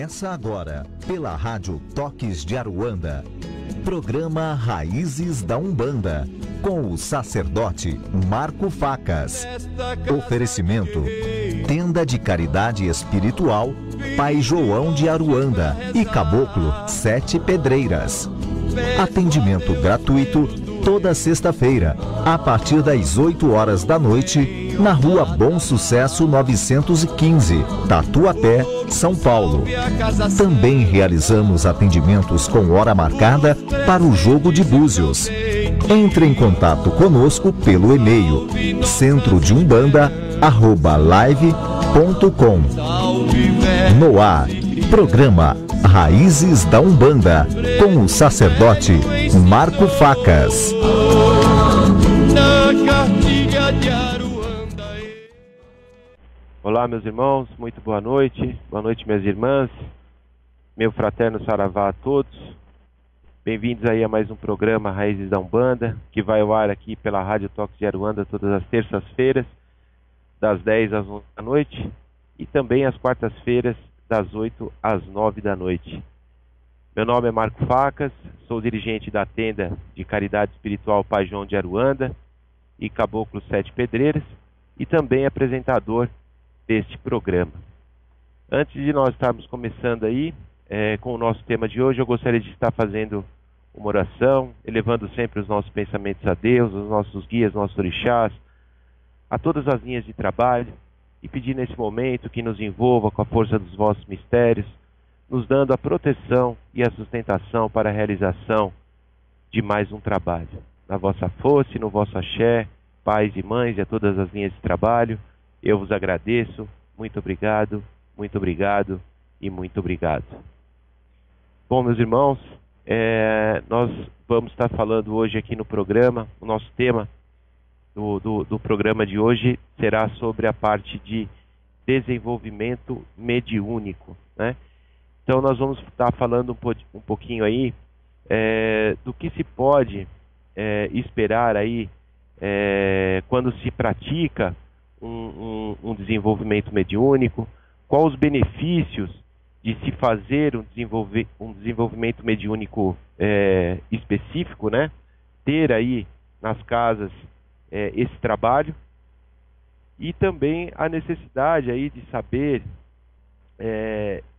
Começa agora, pela Rádio Toques de Aruanda, programa Raízes da Umbanda, com o sacerdote Marco Facas. Oferecimento: Tenda de Caridade Espiritual Pai João de Aruanda e Caboclo 7 Pedreiras. Atendimento gratuito toda sexta-feira, a partir das 8 horas da noite, na Rua Bom Sucesso 915, Tatuapé, São Paulo. Também realizamos atendimentos com hora marcada para o jogo de búzios. Entre em contato conosco pelo e-mail centrodeumbanda@live.com. No ar, programa Raízes da Umbanda, com o sacerdote Marco Facas. Olá, meus irmãos, muito boa noite, minhas irmãs, meu fraterno saravá a todos. Bem-vindos aí a mais um programa Raízes da Umbanda, que vai ao ar aqui pela Rádio Toques de Aruanda todas as terças-feiras, das 10 às 11 da noite, e também às quartas-feiras, das 8 às 9 da noite. Meu nome é Marco Facas, sou dirigente da Tenda de Caridade Espiritual Pai João de Aruanda e Caboclo 7 Pedreiras, e também apresentador deste programa. Antes de nós estarmos começando aí com o nosso tema de hoje, eu gostaria de estar fazendo uma oração, elevando sempre os nossos pensamentos a Deus, os nossos guias, nossos orixás, a todas as linhas de trabalho, e pedir nesse momento que nos envolva com a força dos vossos mistérios, nos dando a proteção e a sustentação para a realização de mais um trabalho. Na vossa força e no vosso axé, pais e mães e a todas as linhas de trabalho, eu vos agradeço. Muito obrigado e muito obrigado. Bom, meus irmãos, nós vamos estar falando hoje aqui no programa, o nosso tema do programa de hoje será sobre a parte de desenvolvimento mediúnico, né? Então nós vamos estar falando um pouquinho aí do que se pode esperar aí quando se pratica um desenvolvimento mediúnico, quais os benefícios de se fazer um desenvolvimento mediúnico específico, né? Ter aí nas casas esse trabalho, e também a necessidade aí de saber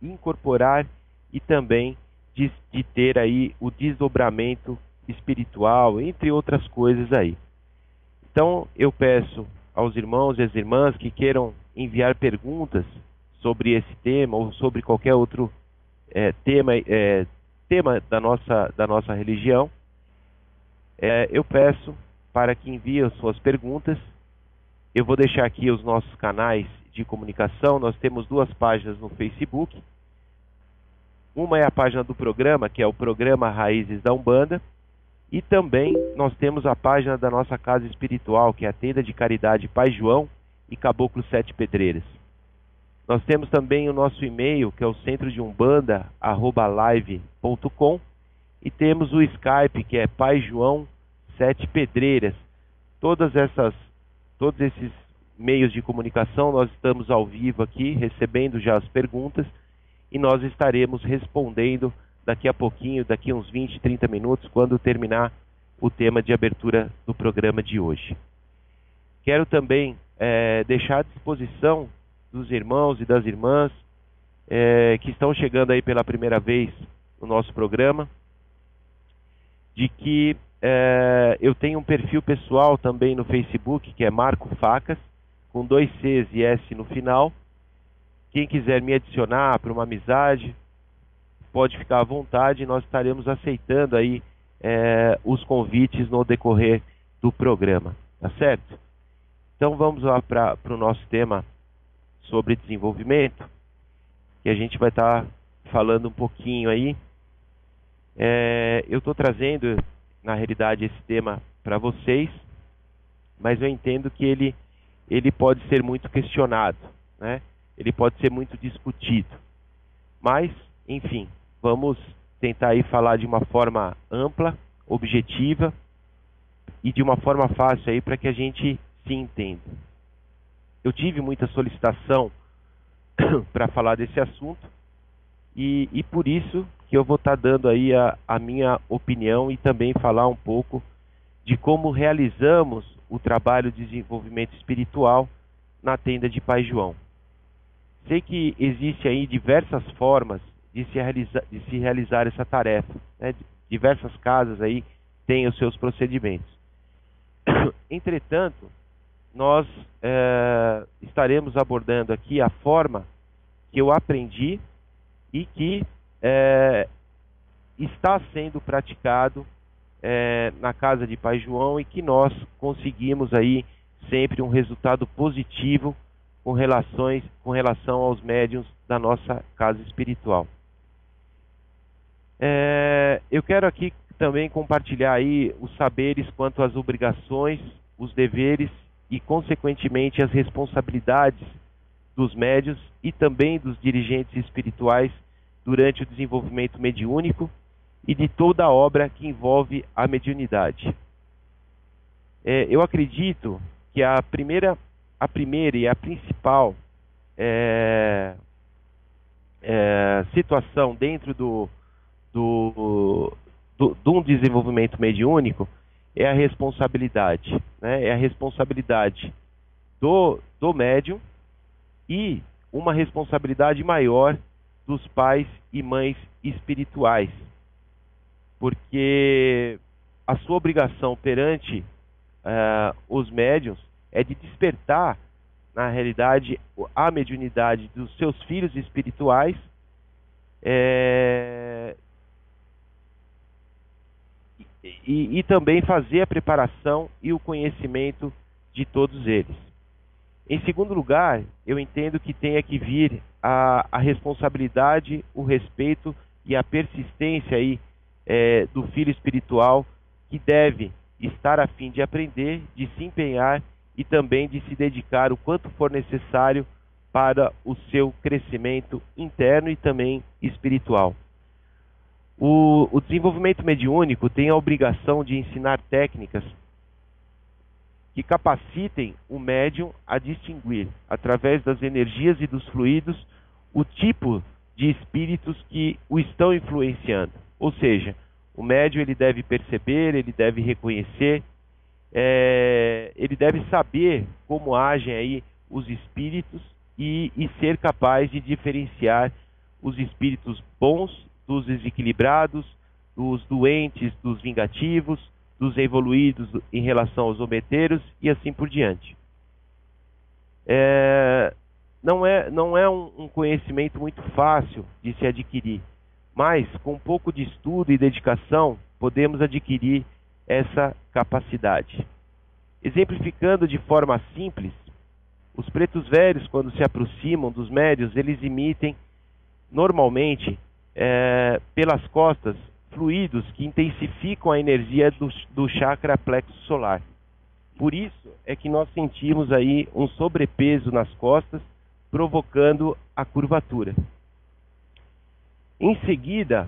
incorporar e também de ter aí o desdobramento espiritual, entre outras coisas aí. Então eu peço aos irmãos e às irmãs que queiram enviar perguntas sobre esse tema ou sobre qualquer outro tema da nossa religião, eu peço para que enviem as suas perguntas. Eu vou deixar aqui os nossos canais de comunicação. Nós temos duas páginas no Facebook. Uma é a página do programa, que é o programa Raízes da Umbanda, e também nós temos a página da nossa casa espiritual, que é a Tenda de Caridade Pai João e Caboclo 7 Pedreiras. Nós temos também o nosso e-mail, que é o centrodeumbanda@live.com, e temos o Skype, que é Pai João 7 Pedreiras. Todos esses meios de comunicação, nós estamos ao vivo aqui, recebendo já as perguntas, e nós estaremos respondendo daqui a pouquinho, daqui uns 20, 30 minutos, quando terminar o tema de abertura do programa de hoje. Quero também deixar à disposição dos irmãos e das irmãs que estão chegando aí pela primeira vez no nosso programa, de que eu tenho um perfil pessoal também no Facebook, que é Marco Facas, com 2 Cs e S no final. Quem quiser me adicionar para uma amizade, pode ficar à vontade. Nós estaremos aceitando aí os convites no decorrer do programa, tá certo? Então vamos lá para o nosso tema sobre desenvolvimento, que a gente vai estar falando um pouquinho aí. Eu estou trazendo, na realidade, esse tema para vocês, mas eu entendo que ele pode ser muito questionado, né? Ele pode ser muito discutido. Mas, enfim, vamos tentar aí falar de uma forma ampla, objetiva e de uma forma fácil aí para que a gente se entenda. Eu tive muita solicitação para falar desse assunto e por isso que eu vou estar dando aí a minha opinião e também falar um pouco de como realizamos o trabalho de desenvolvimento espiritual na tenda de Pai João. Sei que existe aí diversas formas de se realizar essa tarefa, né? Diversas casas aí têm os seus procedimentos. Entretanto, nós estaremos abordando aqui a forma que eu aprendi e que está sendo praticado na casa de Pai João, e que nós conseguimos aí sempre um resultado positivo com relação aos médiuns da nossa casa espiritual. Eu quero aqui também compartilhar aí os saberes quanto às obrigações, os deveres e, consequentemente, as responsabilidades dos médiuns e também dos dirigentes espirituais durante o desenvolvimento mediúnico e de toda a obra que envolve a mediunidade. Eu acredito que a primeira e a principal situação dentro de um desenvolvimento mediúnico é a responsabilidade, né? É a responsabilidade do médium e uma responsabilidade maior dos pais e mães espirituais, porque a sua obrigação perante os médiuns é de despertar, na realidade, a mediunidade dos seus filhos espirituais, e também fazer a preparação e o conhecimento de todos eles. Em segundo lugar, eu entendo que tenha que vir a responsabilidade, o respeito e a persistência aí, do filho espiritual, que deve estar a fim de aprender, de se empenhar e também de se dedicar o quanto for necessário para o seu crescimento interno e também espiritual. O desenvolvimento mediúnico tem a obrigação de ensinar técnicas que capacitem o médium a distinguir, através das energias e dos fluidos, o tipo de espíritos que o estão influenciando. Ou seja, o médium ele deve perceber, ele deve reconhecer, ele deve saber como agem aí os espíritos e ser capaz de diferenciar os espíritos bons dos desequilibrados, dos doentes, dos vingativos, dos evoluídos em relação aos zombeteiros e assim por diante. Não é um conhecimento muito fácil de se adquirir, mas com um pouco de estudo e dedicação podemos adquirir essa capacidade. Exemplificando de forma simples, os pretos velhos, quando se aproximam dos médiuns, eles emitem normalmente pelas costas fluidos que intensificam a energia do chakra plexo solar. Por isso é que nós sentimos aí um sobrepeso nas costas, provocando a curvatura. Em seguida,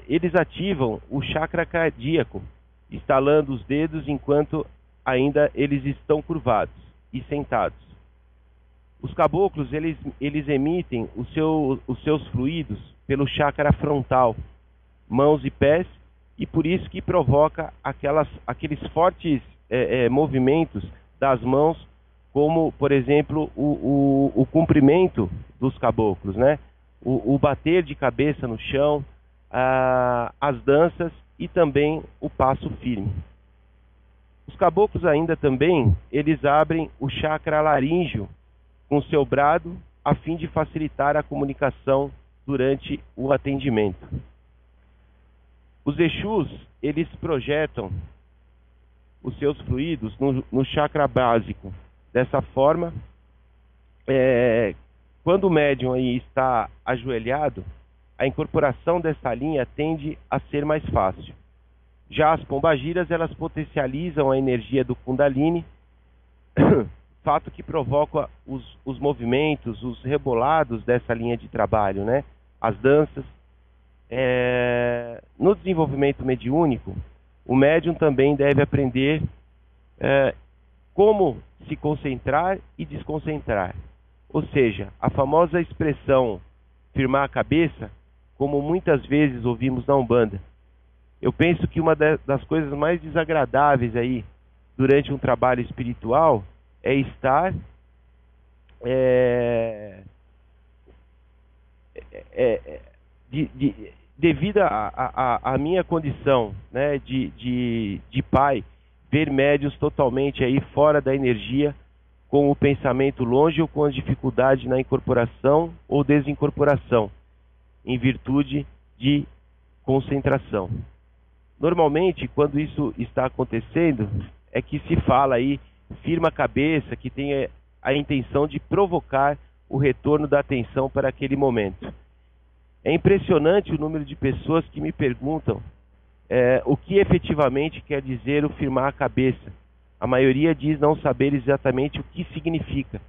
eles ativam o chakra cardíaco, estalando os dedos enquanto ainda eles estão curvados e sentados. Os caboclos, eles emitem os seus fluidos pelo chakra frontal, mãos e pés, e por isso que provoca aqueles fortes movimentos das mãos, como, por exemplo, o comprimento dos caboclos, né? O bater de cabeça no chão, as danças e também o passo firme. Os caboclos ainda também, eles abrem o chakra laríngeo com seu brado, a fim de facilitar a comunicação durante o atendimento. Os Exus, eles projetam os seus fluidos no chakra básico. Dessa forma, quando o médium aí está ajoelhado, a incorporação dessa linha tende a ser mais fácil. Já as pombagiras, elas potencializam a energia do Kundalini, fato que provoca os movimentos, os rebolados dessa linha de trabalho, né? As danças. No desenvolvimento mediúnico, o médium também deve aprender como se concentrar e desconcentrar. Ou seja, a famosa expressão firmar a cabeça como muitas vezes ouvimos na Umbanda. Eu penso que uma das coisas mais desagradáveis aí durante um trabalho espiritual é estar devido à minha condição, né, de pai, ver médiuns totalmente aí fora da energia, com o pensamento longe ou com a dificuldade na incorporação ou desincorporação, em virtude de concentração. Normalmente, quando isso está acontecendo, é que se fala aí, firma a cabeça, que tem a intenção de provocar o retorno da atenção para aquele momento. É impressionante o número de pessoas que me perguntam o que efetivamente quer dizer o firmar a cabeça. A maioria diz não saber exatamente o que significa,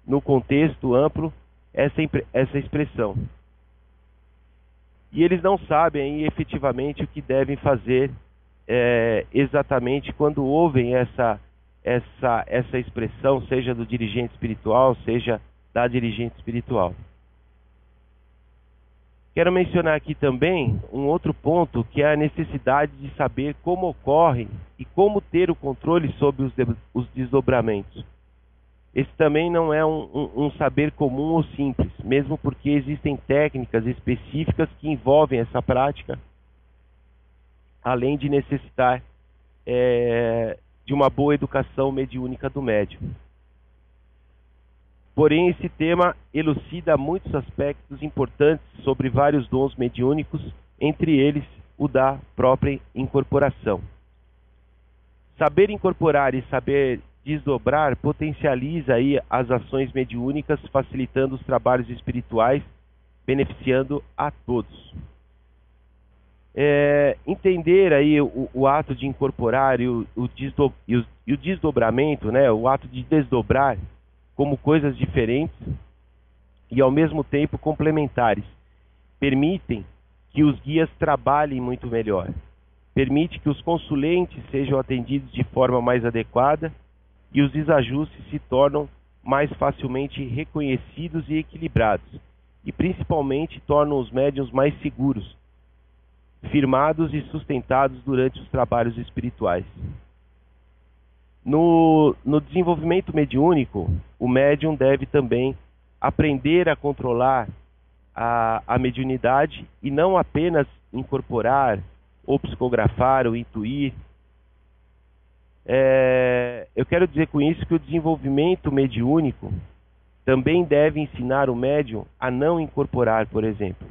no contexto amplo, essa expressão. E eles não sabem efetivamente o que devem fazer exatamente quando ouvem essa expressão, seja do dirigente espiritual, seja da dirigente espiritual. Quero mencionar aqui também um outro ponto, que é a necessidade de saber como ocorrem e como ter o controle sobre os desdobramentos. Esse também não é um saber comum ou simples, mesmo porque existem técnicas específicas que envolvem essa prática, além de necessitar de uma boa educação mediúnica do médium. Porém, esse tema elucida muitos aspectos importantes sobre vários dons mediúnicos, entre eles o da própria incorporação. Saber incorporar e saber desdobrar potencializa aí as ações mediúnicas, facilitando os trabalhos espirituais, beneficiando a todos. Entender aí o ato de incorporar e o desdobramento, né, o ato de desdobrar, como coisas diferentes e ao mesmo tempo complementares, permitem que os guias trabalhem muito melhor, permite que os consulentes sejam atendidos de forma mais adequada e os desajustes se tornam mais facilmente reconhecidos e equilibrados, e principalmente tornam os médiuns mais seguros, firmados e sustentados durante os trabalhos espirituais. No desenvolvimento mediúnico, o médium deve também aprender a controlar a mediunidade e não apenas incorporar, ou psicografar, ou intuir. Eu quero dizer com isso que o desenvolvimento mediúnico também deve ensinar o médium a não incorporar, por exemplo.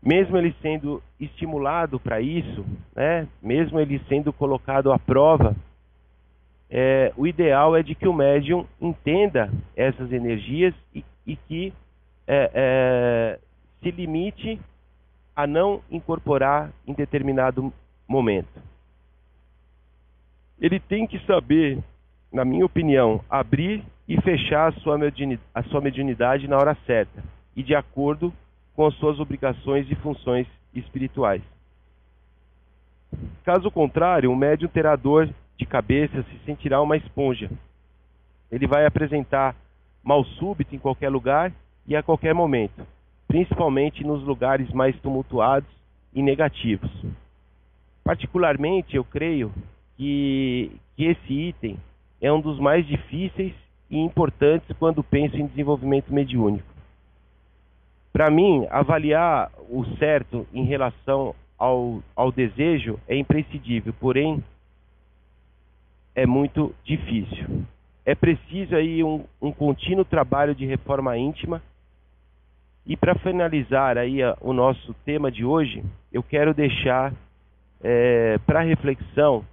Mesmo ele sendo estimulado para isso, né, mesmo ele sendo colocado à prova, o ideal é de que o médium entenda essas energias e que se limite a não incorporar em determinado momento. Ele tem que saber, na minha opinião, abrir e fechar a sua mediunidade na hora certa e de acordo com as suas obrigações e funções espirituais. Caso contrário, o médium terá dor de cabeça, se sentirá uma esponja. Ele vai apresentar mal súbito em qualquer lugar e a qualquer momento, principalmente nos lugares mais tumultuados e negativos. Particularmente, eu creio que esse item é um dos mais difíceis e importantes quando penso em desenvolvimento mediúnico. Para mim, avaliar o certo em relação ao desejo é imprescindível, porém é muito difícil. É preciso aí um contínuo trabalho de reforma íntima. E para finalizar aí o nosso tema de hoje, eu quero deixar para reflexão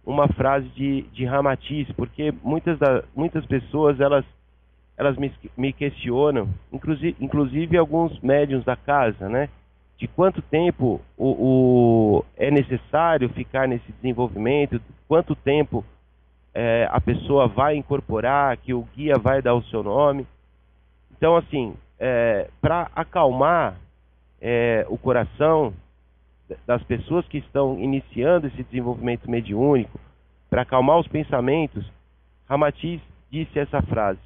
uma frase de Ramatiz, porque muitas pessoas elas me questionam, inclusive alguns médiuns da casa, né, de quanto tempo é necessário ficar nesse desenvolvimento, quanto tempo a pessoa vai incorporar, que o guia vai dar o seu nome. Então, assim, para acalmar o coração das pessoas que estão iniciando esse desenvolvimento mediúnico, para acalmar os pensamentos, Ramatiz disse essa frase: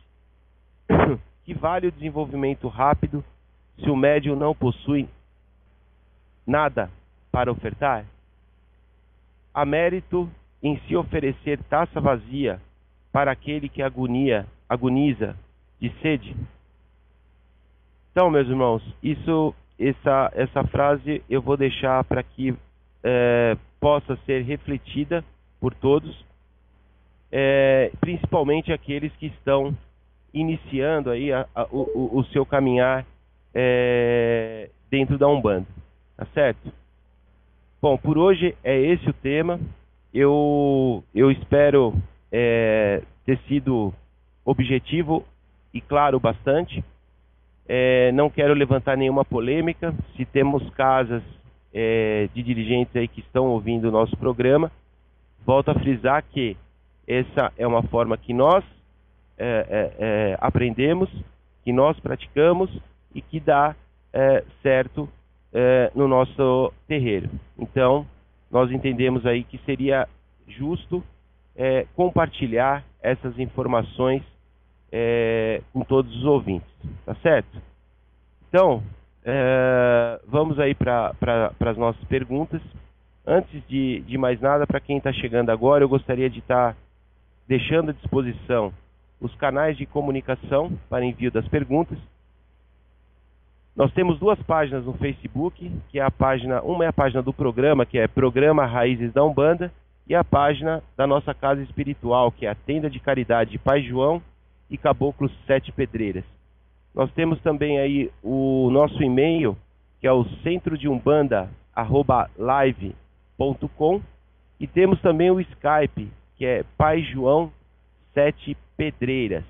que vale o desenvolvimento rápido se o médium não possui nada para ofertar? Há mérito em se oferecer taça vazia para aquele que agoniza de sede? Então, meus irmãos, essa frase eu vou deixar para que possa ser refletida por todos, principalmente aqueles que estão iniciando aí o seu caminhar dentro da Umbanda, tá certo? Bom, por hoje é esse o tema. Eu espero ter sido objetivo e claro bastante. Não quero levantar nenhuma polêmica. Se temos casas de dirigentes aí que estão ouvindo o nosso programa, volto a frisar que essa é uma forma que nós aprendemos, que nós praticamos e que dá certo no nosso terreiro. Então, nós entendemos aí que seria justo compartilhar essas informações com todos os ouvintes, tá certo? Então, vamos aí para as nossas perguntas. Antes de mais nada, para quem está chegando agora, eu gostaria de estar deixando à disposição os canais de comunicação para envio das perguntas. Nós temos duas páginas no Facebook, que é uma é a página do programa, que é Programa Raízes da Umbanda, e a página da nossa casa espiritual, que é a Tenda de Caridade de Pai João e Caboclos 7 Pedreiras. Nós temos também aí o nosso e-mail, que é o centrodeumbanda@live.com, e temos também o Skype, que é Pai João 7 Pedreiras.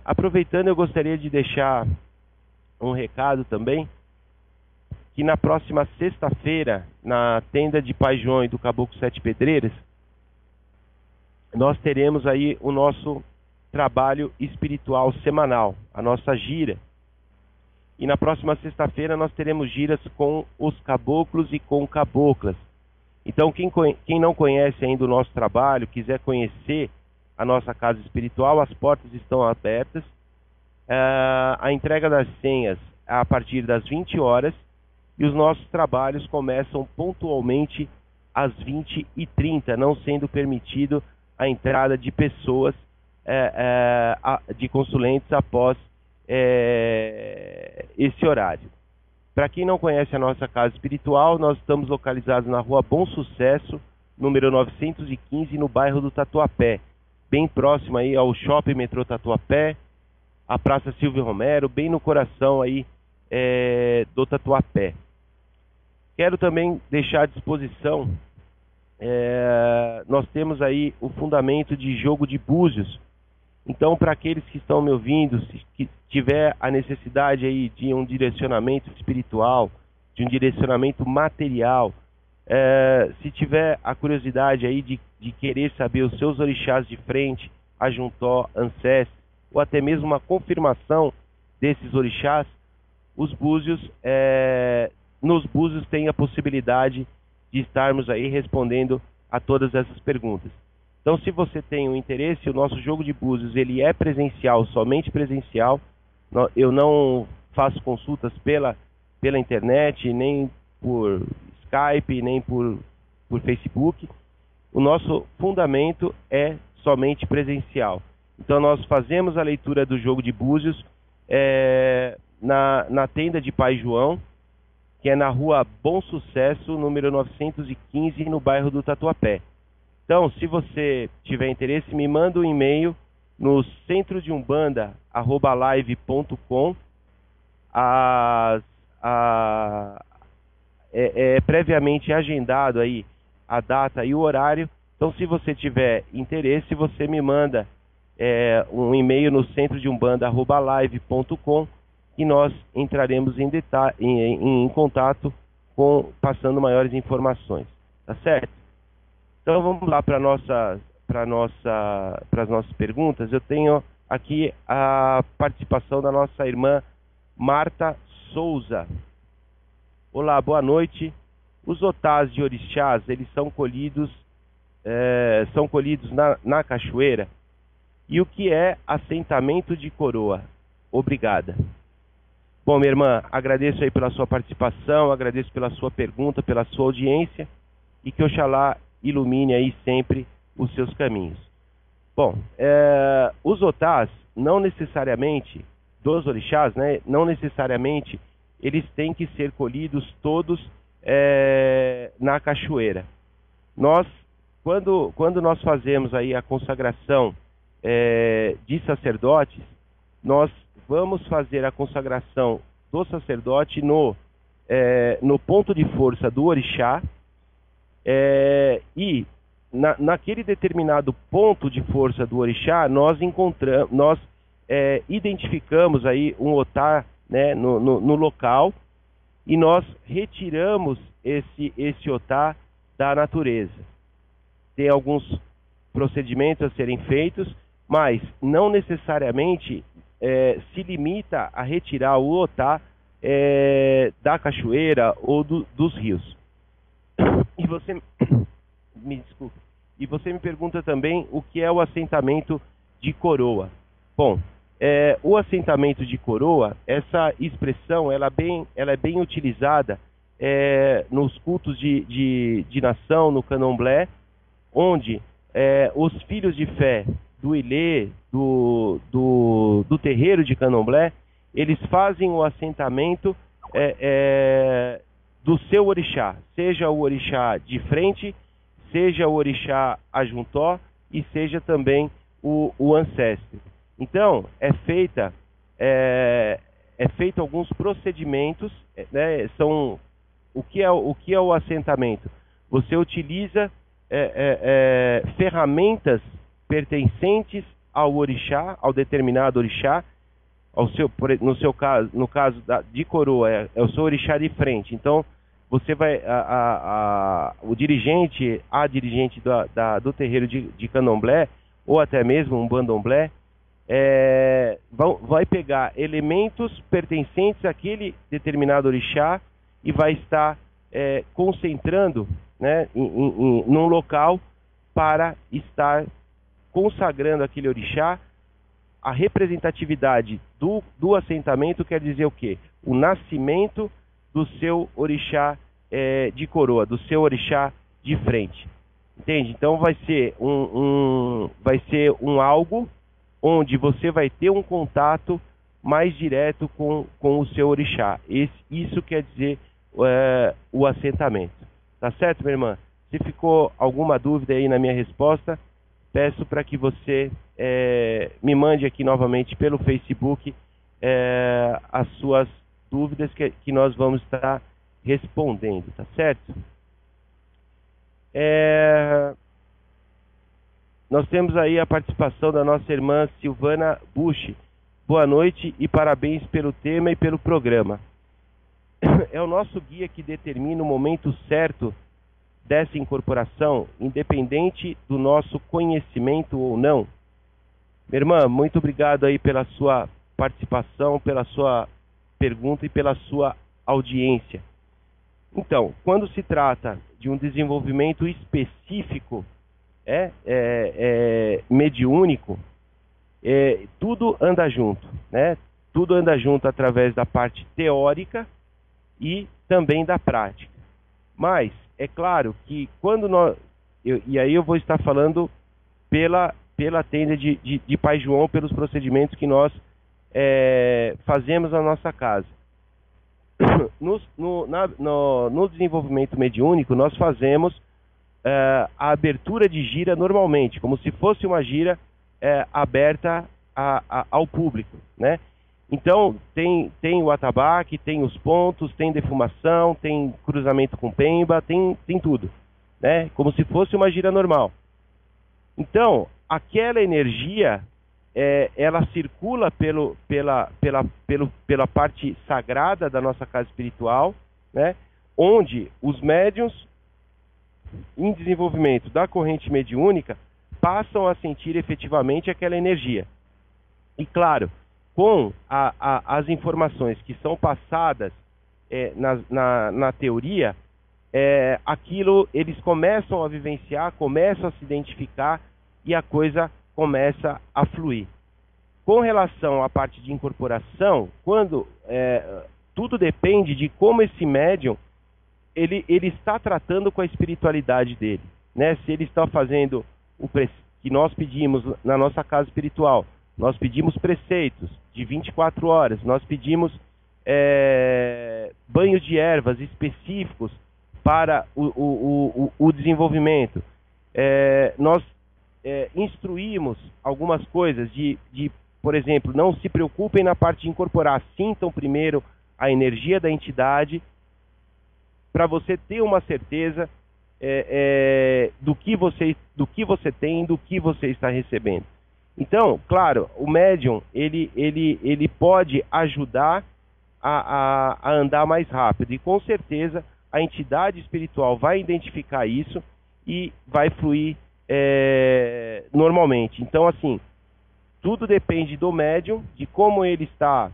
Aproveitando, eu gostaria de deixar um recado também, que na próxima sexta-feira, na tenda de Pai João e do Caboclo 7 Pedreiras, nós teremos aí o nosso trabalho espiritual semanal, a nossa gira. E na próxima sexta-feira nós teremos giras com os caboclos e com caboclas. Então quem não conhece ainda o nosso trabalho, quiser conhecer a nossa casa espiritual, as portas estão abertas. A entrega das senhas a partir das 20 horas e os nossos trabalhos começam pontualmente às 20h30, não sendo permitido a entrada de pessoas, de consulentes após esse horário. Para quem não conhece a nossa casa espiritual, nós estamos localizados na Rua Bom Sucesso, número 915, no bairro do Tatuapé, bem próximo aí ao Shopping Metrô Tatuapé, a Praça Silvio Romero, bem no coração aí do Tatuapé. Quero também deixar à disposição, nós temos aí o fundamento de jogo de búzios. Então, para aqueles que estão me ouvindo, que tiver a necessidade aí de um direcionamento espiritual, de um direcionamento material, se tiver a curiosidade aí de querer saber os seus orixás de frente, Ajuntó, Ancestes, ou até mesmo uma confirmação desses orixás, os búzios, nos búzios tem a possibilidade de estarmos aí respondendo a todas essas perguntas. Então, se você tem um interesse, o nosso jogo de búzios ele é presencial, somente presencial. Eu não faço consultas pela internet, nem por Skype, nem por Facebook. O nosso fundamento é somente presencial. Então, nós fazemos a leitura do jogo de búzios na tenda de Pai João, que é na Rua Bom Sucesso, número 915, no bairro do Tatuapé. Então, se você tiver interesse, me manda um e-mail no centrodeumbanda@live.com. Previamente agendado aí a data e o horário. Então, se você tiver interesse, você me manda um e-mail no centrodeumbanda@live.com e nós entraremos em contato passando maiores informações. Tá certo? Então vamos lá para as nossas perguntas. Eu tenho aqui a participação da nossa irmã Marta Souza. Olá, boa noite. Os otás de orixás, eles são colhidos na cachoeira? E o que é assentamento de coroa? Obrigada. Bom, minha irmã, agradeço aí pela sua participação, agradeço pela sua pergunta, pela sua audiência, e que Oxalá ilumine aí sempre os seus caminhos. Bom, os otás, não necessariamente, dos orixás, né, não necessariamente eles têm que ser colhidos todos na cachoeira. Quando nós fazemos aí a consagração de sacerdotes, nós vamos fazer a consagração do sacerdote no ponto de força do orixá, e naquele determinado ponto de força do orixá, nós identificamos aí um otá, né, no local, e nós retiramos esse otá da natureza. Tem alguns procedimentos a serem feitos, mas não necessariamente se limita a retirar o otá da cachoeira ou dos rios. E você me desculpe. E você me pergunta também o que é o assentamento de coroa. Bom, o assentamento de coroa, essa expressão, ela é bem utilizada nos cultos de nação, no candomblé, onde os filhos de fé do Ilê, do terreiro de candomblé, eles fazem o assentamento do seu orixá, seja o orixá de frente, seja o orixá ajuntó e seja também o ancestre. Então, é feito alguns procedimentos, né, o que é o assentamento? Você utiliza ferramentas pertencentes ao orixá, ao determinado orixá, no caso de coroa, é o seu orixá de frente. Então, você vai, o dirigente, a dirigente do terreiro de candomblé, ou até mesmo um bandomblé, vai pegar elementos pertencentes àquele determinado orixá e vai estar concentrando, né, num local para estar consagrando aquele orixá. A representatividade do assentamento quer dizer o quê? O nascimento do seu orixá de coroa, do seu orixá de frente. Entende? Então vai ser um algo onde você vai ter um contato mais direto com o seu orixá. Isso quer dizer o assentamento. Tá certo, minha irmã? Se ficou alguma dúvida aí na minha resposta, peço para que você me mande aqui novamente pelo Facebook as suas dúvidas que nós vamos estar respondendo, tá certo? Nós temos aí a participação da nossa irmã Silvana Bush. Boa noite e parabéns pelo tema e pelo programa. É o nosso guia que determina o momento certo dessa incorporação, independente do nosso conhecimento ou não. Minha irmã, muito obrigado aí pela sua participação, pela sua pergunta e pela sua audiência. Então, quando se trata de um desenvolvimento específico, mediúnico, tudo anda junto, né? Tudo anda junto através da parte teórica e também da prática. Mas é claro que quando e aí eu vou estar falando pela tenda de Pai João, pelos procedimentos que nós fazemos na nossa casa. No desenvolvimento mediúnico, nós fazemos a abertura de gira normalmente, como se fosse uma gira aberta ao público, né? Então, tem o atabaque, tem os pontos, tem defumação, tem cruzamento com pemba, tem tudo, né? Como se fosse uma gira normal. Então, aquela energia, ela circula pela parte sagrada da nossa casa espiritual, né? Onde os médiuns em desenvolvimento da corrente mediúnica passam a sentir efetivamente aquela energia. E claro, com as informações que são passadas na teoria, aquilo eles começam a vivenciar, começam a se identificar e a coisa começa a fluir. Com relação à parte de incorporação, tudo depende de como esse médium ele está tratando com a espiritualidade dele, né? Se ele está fazendo o que nós pedimos na nossa casa espiritual, nós pedimos preceitos de 24 horas, nós pedimos banhos de ervas específicos para o desenvolvimento. Nós instruímos algumas coisas por exemplo, não se preocupem na parte de incorporar, sintam primeiro a energia da entidade para você ter uma certeza do que você tem, do que você está recebendo. Então, claro, o médium ele pode ajudar a andar mais rápido, e com certeza a entidade espiritual vai identificar isso e vai fluir normalmente. Então, assim, tudo depende do médium, de como ele está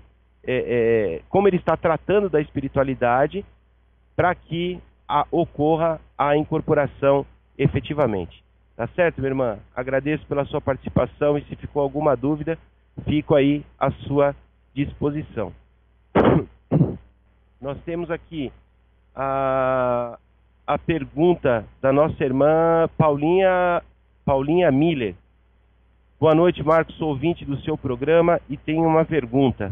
tratando da espiritualidade, para que ocorra a incorporação efetivamente. Tá certo, minha irmã? Agradeço pela sua participação, e se ficou alguma dúvida, fico aí à sua disposição. Nós temos aqui a pergunta da nossa irmã Paulinha Miller. Boa noite, Marcos, sou ouvinte do seu programa e tenho uma pergunta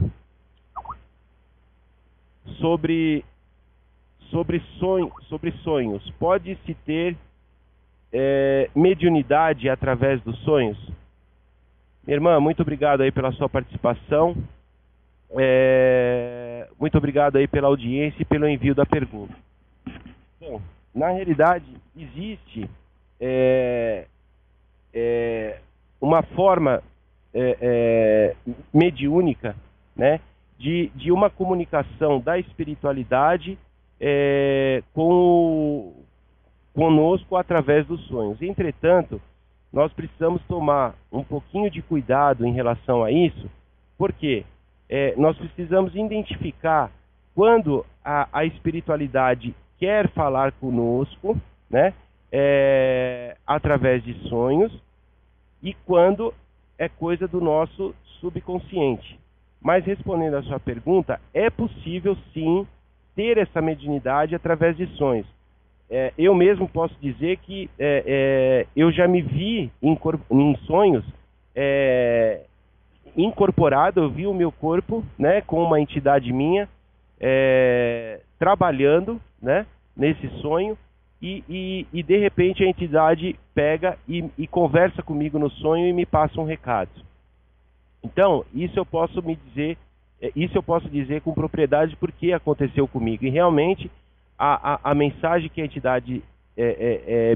sobre sonhos. Pode-se ter mediunidade através dos sonhos? Minha irmã, muito obrigado aí pela sua participação. Muito obrigado aí pela audiência e pelo envio da pergunta. Bom, na realidade, existe uma forma mediúnica, né, de uma comunicação da espiritualidade conosco através dos sonhos. Entretanto, nós precisamos tomar um pouquinho de cuidado em relação a isso, porque nós precisamos identificar quando a espiritualidade quer falar conosco, né, através de sonhos, e quando é coisa do nosso subconsciente. Mas, respondendo à sua pergunta, é possível sim ter essa mediunidade através de sonhos. Eu mesmo posso dizer que eu já me vi em sonhos incorporado, eu vi o meu corpo, né, com uma entidade minha trabalhando, né, nesse sonho, e de repente a entidade pega e conversa comigo no sonho e me passa um recado. Então, isso eu posso dizer com propriedade, porque aconteceu comigo. E realmente a mensagem que a entidade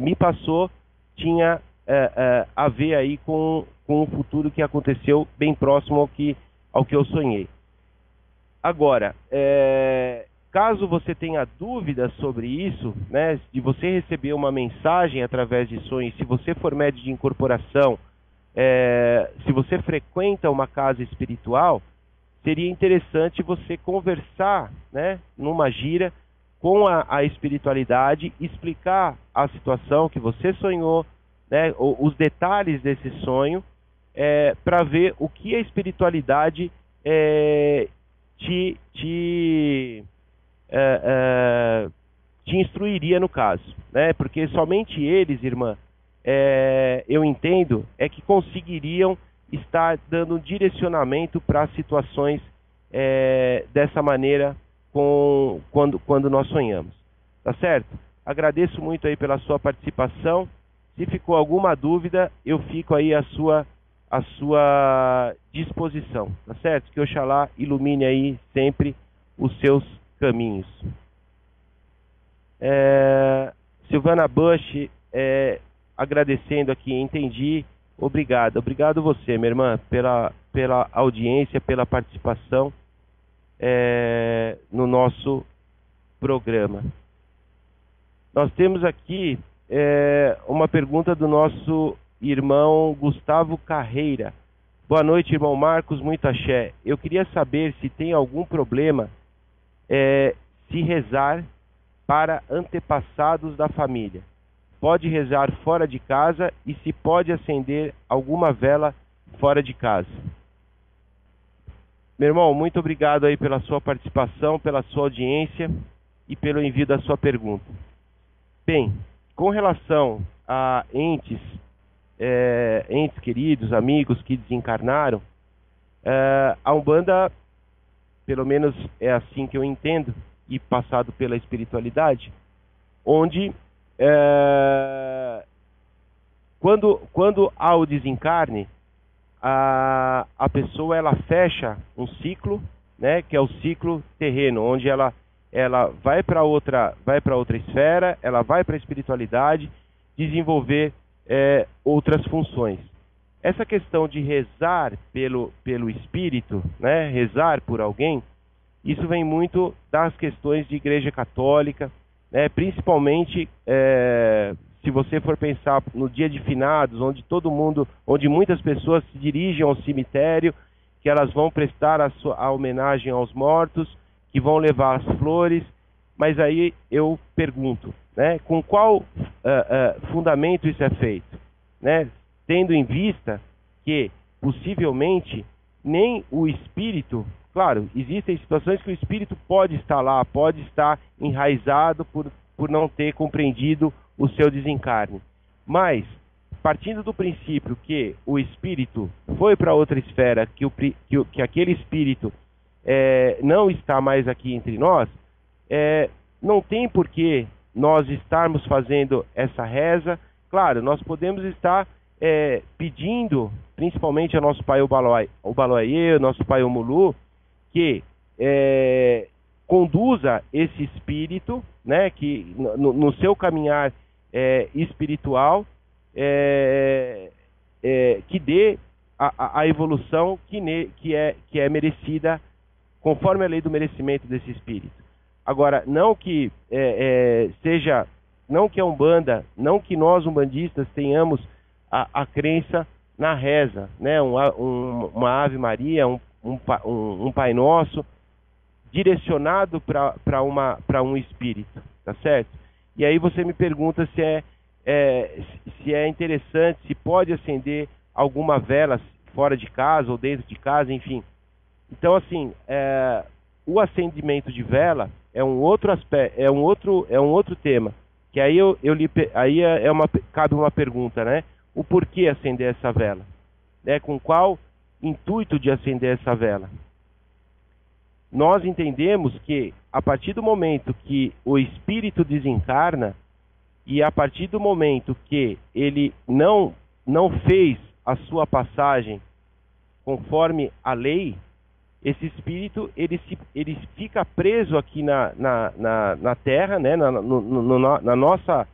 me passou tinha a ver aí com o futuro que aconteceu bem próximo ao que eu sonhei. Agora, caso você tenha dúvidas sobre isso, né, de você receber uma mensagem através de sonhos, se você for médium de incorporação, se você frequenta uma casa espiritual, seria interessante você conversar, né, numa gira com a espiritualidade, explicar a situação que você sonhou, né, os detalhes desse sonho, para ver o que a espiritualidade te instruiria no caso, né? Porque somente eles, irmã, eu entendo, que conseguiriam estar dando um direcionamento para situações dessa maneira quando nós sonhamos. Tá certo? Agradeço muito aí pela sua participação. Se ficou alguma dúvida, eu fico aí à sua disposição. Tá certo? Que Oxalá ilumine aí sempre os seus caminhos. Silvana Bush, agradecendo aqui, entendi. Obrigado. Obrigado você, minha irmã, pela audiência, pela participação no nosso programa. Nós temos aqui uma pergunta do nosso irmão Gustavo Carreira. Boa noite, irmão Marcos, muito axé. Eu queria saber se tem algum problema se rezar para antepassados da família. Pode rezar fora de casa e se pode acender alguma vela fora de casa. Meu irmão, muito obrigado aí pela sua participação, pela sua audiência e pelo envio da sua pergunta. Bem, com relação a entes queridos, amigos que desencarnaram, a Umbanda, pelo menos é assim que eu entendo, e passado pela espiritualidade, onde quando há o desencarne, a pessoa ela fecha um ciclo, né, que é o ciclo terreno, onde ela vai para outra esfera, ela vai para a espiritualidade, desenvolver outras funções. Essa questão de rezar pelo espírito, né, rezar por alguém, isso vem muito das questões de Igreja Católica, né, principalmente se você for pensar no dia de finados, onde muitas pessoas se dirigem ao cemitério, que elas vão prestar a homenagem aos mortos, que vão levar as flores, mas aí eu pergunto, né, com qual fundamento isso é feito? Né? Tendo em vista que, possivelmente, nem o espírito, claro, existem situações que o espírito pode estar lá, pode estar enraizado por não ter compreendido o seu desencarne. Mas, partindo do princípio que o espírito foi para outra esfera, que aquele espírito não está mais aqui entre nós, não tem por que nós estarmos fazendo essa reza. Claro, nós podemos estar pedindo, principalmente a nosso pai Obaloaiê, nosso pai Omulu, que conduza esse espírito, né, que no seu caminhar espiritual, que dê a evolução que é merecida conforme a lei do merecimento desse espírito. Agora, não que não que a Umbanda, não que nós umbandistas tenhamos a crença na reza, né, uma Ave Maria, um Pai Nosso, direcionado para um espírito, tá certo? E aí você me pergunta se é interessante, se pode acender alguma vela fora de casa ou dentro de casa, enfim. Então, assim, o acendimento de vela é um outro aspecto, é um outro tema. Que aí cabe uma pergunta, né? O porquê acender essa vela? Né? Com qual intuito de acender essa vela? Nós entendemos que a partir do momento que o espírito desencarna e a partir do momento que ele não fez a sua passagem conforme a lei, esse espírito ele fica preso aqui na Terra, né, na nossa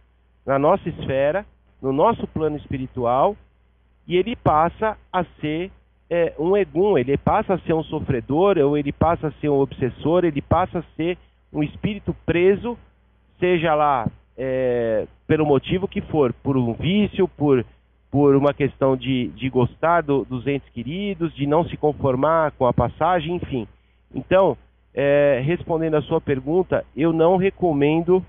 esfera, no nosso plano espiritual, e ele passa a ser um egum, ele passa a ser um sofredor, ou ele passa a ser um obsessor, ele passa a ser um espírito preso, seja lá pelo motivo que for, por um vício, por uma questão de gostar dos entes queridos, de não se conformar com a passagem, enfim. Então, respondendo a sua pergunta, eu não recomendo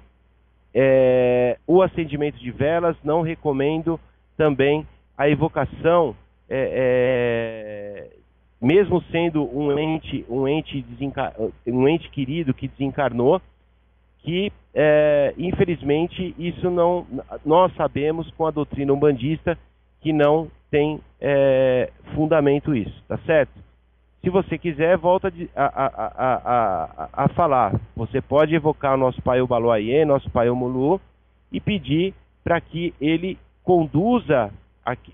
o acendimento de velas, não recomendo também a evocação, mesmo sendo um ente querido que desencarnou, que infelizmente isso não, nós sabemos com a doutrina umbandista que não tem fundamento isso, tá certo? Se você quiser, volta a falar. Você pode evocar o nosso pai Obaloaiê, nosso pai Omulu, e pedir para que ele conduza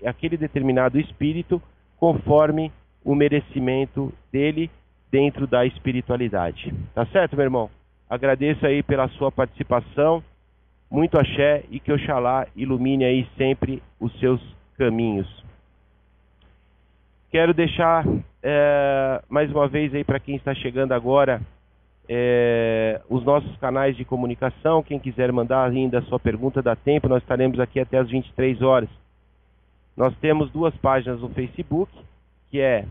aquele determinado espírito conforme o merecimento dele dentro da espiritualidade. Tá certo, meu irmão? Agradeço aí pela sua participação, muito axé, e que Oxalá ilumine aí sempre os seus caminhos. Quero deixar mais uma vez aí para quem está chegando agora os nossos canais de comunicação. Quem quiser mandar ainda a sua pergunta, dá tempo, nós estaremos aqui até as 23 horas. Nós temos duas páginas no Facebook, que é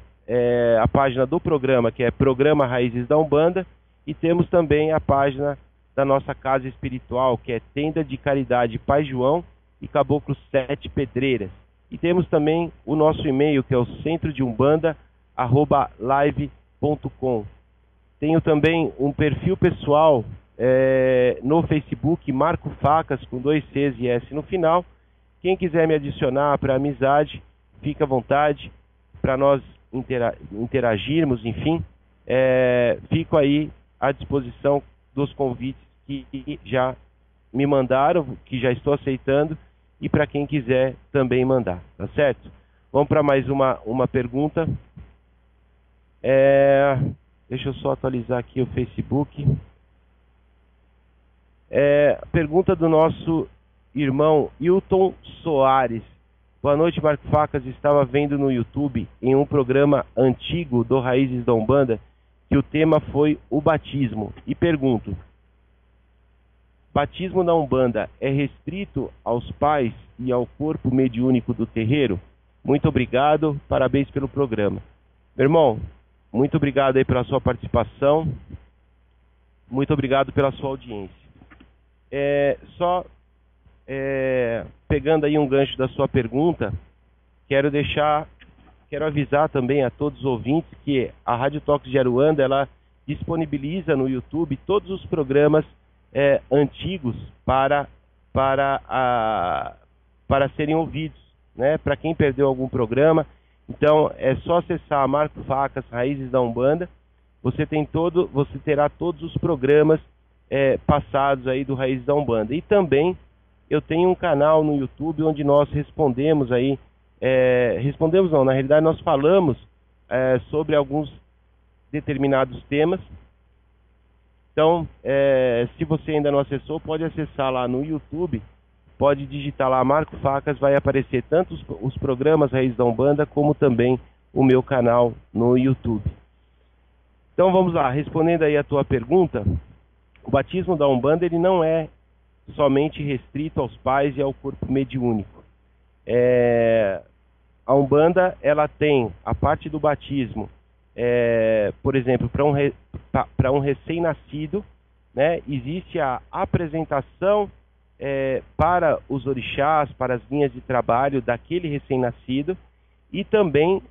a página do programa, que é Programa Raízes da Umbanda, e temos também a página da nossa casa espiritual, que é Tenda de Caridade Pai João e Caboclo 7 Pedreiras. E temos também o nosso e-mail, que é o centrodeumbanda@live.com.br. gmail.com. Tenho também um perfil pessoal no Facebook, Marco Facas, com 2 Cs e S no final. Quem quiser me adicionar para amizade, fica à vontade para nós interagirmos, enfim. Fico aí à disposição dos convites que já me mandaram, que já estou aceitando, e para quem quiser também mandar, tá certo? Vamos para mais uma pergunta. Deixa eu só atualizar aqui o Facebook. Pergunta do nosso irmão Hilton Soares. Boa noite, Marco Facas. Estava vendo no YouTube, em um programa antigo do Raízes da Umbanda, que o tema foi o batismo. E pergunto: batismo na Umbanda é restrito aos pais e ao corpo mediúnico do terreiro? Muito obrigado, parabéns pelo programa. Meu irmão, muito obrigado aí pela sua participação. Muito obrigado pela sua audiência. Pegando aí um gancho da sua pergunta, quero avisar também a todos os ouvintes que a Rádio Toques de Aruanda, ela disponibiliza no YouTube todos os programas antigos para serem ouvidos, né? Para quem perdeu algum programa, então é só acessar Marco Facas, Raízes da Umbanda. Você terá todos os programas passados aí do Raízes da Umbanda. E também eu tenho um canal no YouTube onde nós respondemos aí, respondemos não, na realidade nós falamos sobre alguns determinados temas. Então, se você ainda não acessou, pode acessar lá no YouTube, pode digitar lá Marco Facas, vai aparecer tanto os programas Raízes da Umbanda, como também o meu canal no YouTube. Então vamos lá, respondendo aí a tua pergunta, o batismo da Umbanda ele não é somente restrito aos pais e ao corpo mediúnico. A Umbanda ela tem a parte do batismo, por exemplo, para um recém-nascido, né, existe a apresentação para os orixás, para as linhas de trabalho daquele recém-nascido, e também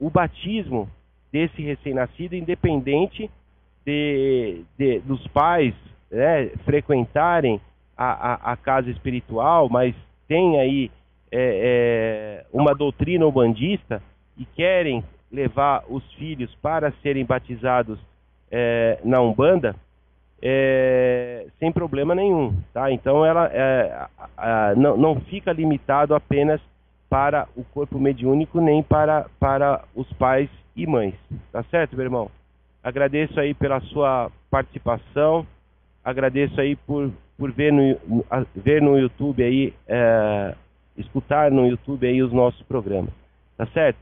o batismo desse recém-nascido, independente dos pais frequentarem a casa espiritual, mas tem aí uma doutrina umbandista e querem levar os filhos para serem batizados na Umbanda, sem problema nenhum, tá? Então ela não fica limitado apenas para o corpo mediúnico, nem para os pais e mães, tá certo, meu irmão? Agradeço aí pela sua participação, agradeço aí por ver no YouTube aí, escutar no YouTube aí os nossos programas, tá certo?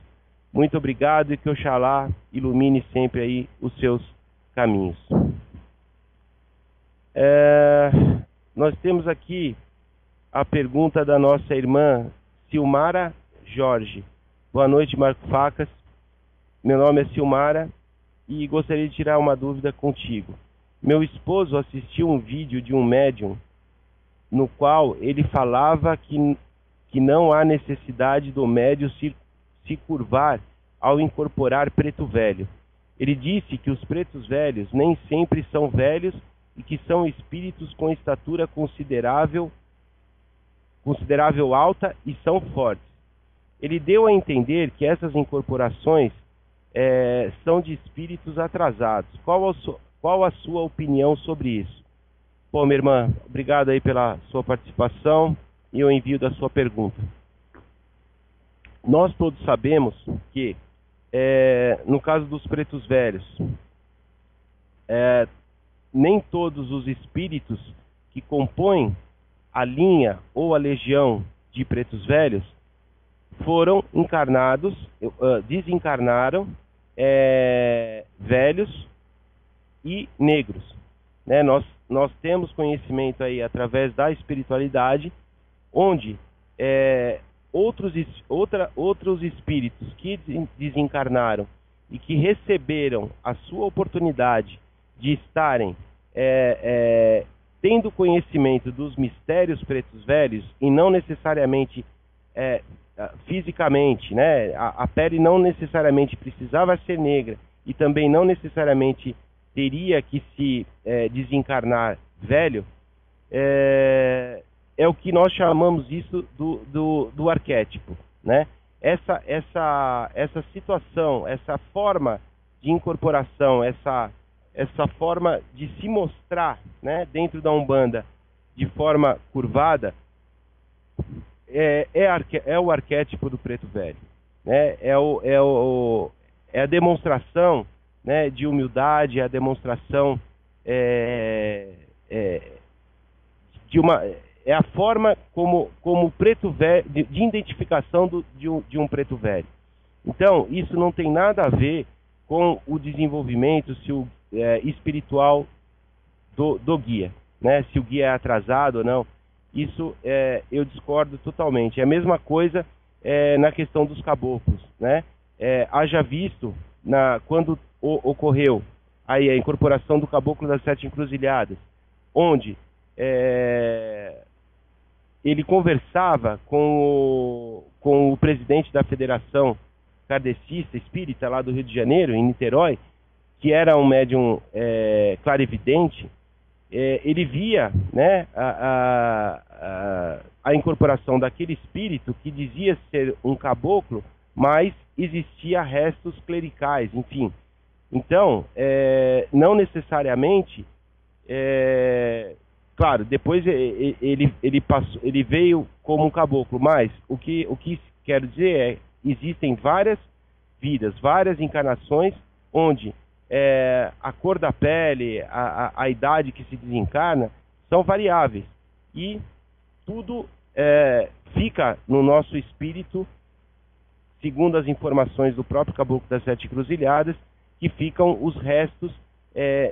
Muito obrigado e que Oxalá ilumine sempre aí os seus caminhos. Nós temos aqui a pergunta da nossa irmã Silmara Jorge. Boa noite, Marco Facas. Meu nome é Silmara e gostaria de tirar uma dúvida contigo. Meu esposo assistiu um vídeo de um médium no qual ele falava que não há necessidade do médium se curvar ao incorporar preto velho. Ele disse que os pretos velhos nem sempre são velhos e que são espíritos com estatura considerável alta e são fortes. Ele deu a entender que essas incorporações são de espíritos atrasados. Qual a sua opinião sobre isso? Bom, minha irmã, obrigado aí pela sua participação e o envio da sua pergunta. Nós todos sabemos que, no caso dos pretos velhos, nem todos os espíritos que compõem a linha ou a legião de pretos velhos foram encarnados, desencarnaram velhos e negros, né? Nós temos conhecimento aí através da espiritualidade, onde outros espíritos que desencarnaram e que receberam a sua oportunidade de estarem tendo conhecimento dos mistérios pretos velhos e não necessariamente fisicamente, né? A pele não necessariamente precisava ser negra e também não necessariamente teria que se desencarnar velho, é o que nós chamamos isso do arquétipo, né? Essa situação, essa forma de incorporação, essa forma de se mostrar, né, dentro da Umbanda de forma curvada, é o arquétipo do preto velho, né? É a demonstração, né, de humildade, é a demonstração é a forma como o preto velho, de identificação de um preto velho. Então, isso não tem nada a ver com o desenvolvimento espiritual do guia, né? Se o guia é atrasado ou não. Isso eu discordo totalmente. É a mesma coisa na questão dos caboclos, né? Haja visto quando ocorreu aí a incorporação do caboclo das 7 encruzilhadas, onde ele conversava com o presidente da Federação Kardecista Espírita lá do Rio de Janeiro, em Niterói, que era um médium clarividente. Ele via, né, a incorporação daquele espírito que dizia ser um caboclo, mas existia restos clericais, enfim. Então, não necessariamente, claro, depois ele veio como um caboclo, mas o que quero dizer existem várias vidas, várias encarnações, onde a cor da pele, a idade que se desencarna, são variáveis. E tudo fica no nosso espírito, segundo as informações do próprio Caboclo das 7 Encruzilhadas, que ficam os restos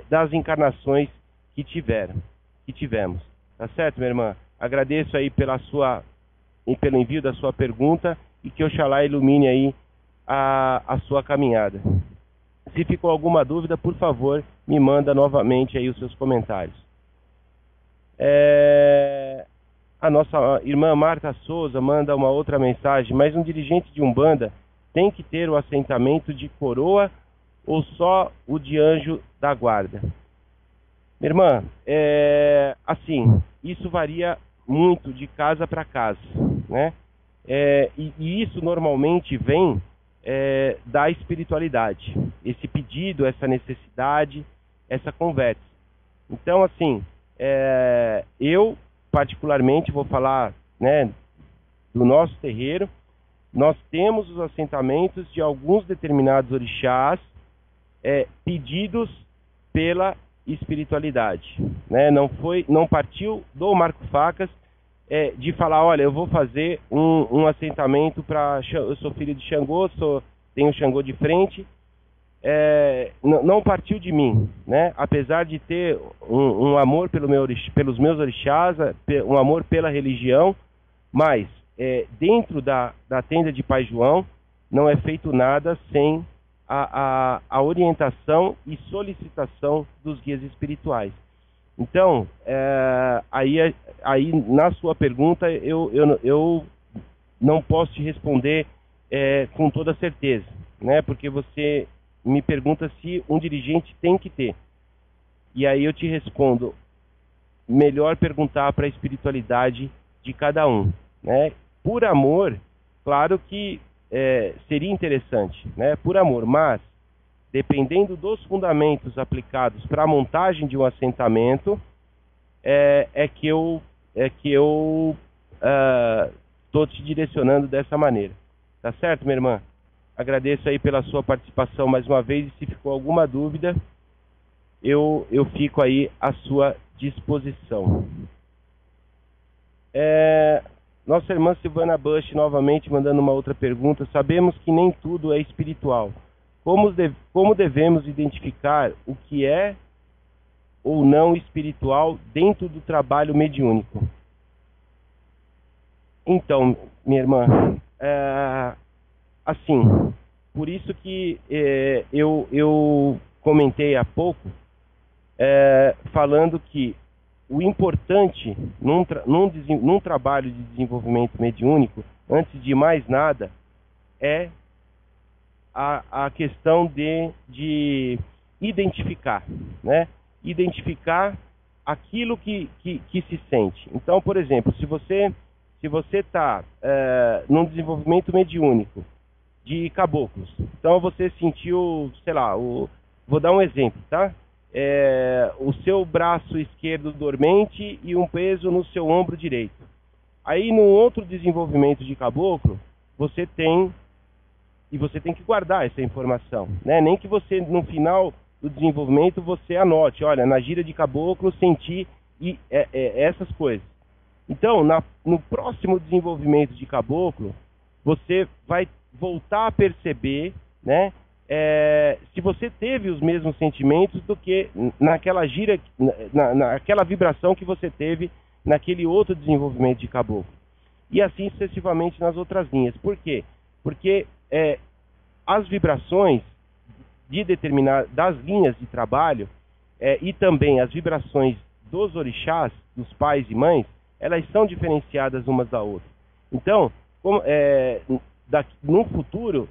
das encarnações que tivemos. Tá certo, minha irmã? Agradeço aí pelo envio da sua pergunta e que Oxalá ilumine aí a sua caminhada. Se ficou alguma dúvida, por favor, me manda novamente aí os seus comentários. A nossa irmã Marta Souza manda uma outra mensagem. Mas um dirigente de Umbanda tem que ter o assentamento de coroa ou só o de anjo da guarda? Minha irmã, assim, isso varia muito de casa para casa, né? E isso normalmente vem da espiritualidade, esse pedido, essa necessidade, essa conversa. Então, assim, eu particularmente vou falar, né, do nosso terreiro. Nós temos os assentamentos de alguns determinados orixás pedidos pela espiritualidade, né? Não partiu do Marco Facas de falar, olha, eu vou fazer um assentamento para... Eu sou filho de Xangô, tenho Xangô de frente. Não partiu de mim, né? Apesar de ter um amor pelos meus orixás, um amor pela religião, mas dentro da tenda de Pai João não é feito nada sem a orientação e solicitação dos guias espirituais. Então, aí na sua pergunta, eu não posso te responder com toda certeza, né? Porque você me pergunta se um dirigente tem que ter. E aí eu te respondo, melhor perguntar para a espiritualidade de cada um, né? Por amor, claro que seria interessante, né? Por amor, mas dependendo dos fundamentos aplicados para a montagem de um assentamento, é que eu estou te direcionando dessa maneira. Tá certo, minha irmã? Agradeço aí pela sua participação mais uma vez, e se ficou alguma dúvida, eu fico aí à sua disposição. Nossa irmã Silvana Bush novamente mandando uma outra pergunta. Sabemos que nem tudo é espiritual. Como devemos identificar o que é ou não espiritual dentro do trabalho mediúnico? Então, minha irmã, assim, por isso que eu comentei há pouco, falando que o importante num trabalho de desenvolvimento mediúnico, antes de mais nada, é a questão de identificar, né? Identificar aquilo que se sente. Então, por exemplo, se você está num desenvolvimento mediúnico de caboclos, então você sentiu, sei lá, vou dar um exemplo, tá? O seu braço esquerdo dormente e um peso no seu ombro direito. Aí, no outro desenvolvimento de caboclo, você tem que guardar essa informação, né? Nem que você, no final do desenvolvimento, você anote, olha, na gira de caboclo senti essas coisas. Então, no próximo desenvolvimento de caboclo, você vai voltar a perceber, né, se você teve os mesmos sentimentos do que naquela gira, naquela vibração que você teve naquele outro desenvolvimento de caboclo. E assim sucessivamente nas outras linhas. Por quê? Porque as vibrações das linhas de trabalho e também as vibrações dos orixás, dos pais e mães, elas são diferenciadas umas da outra. Então, no futuro,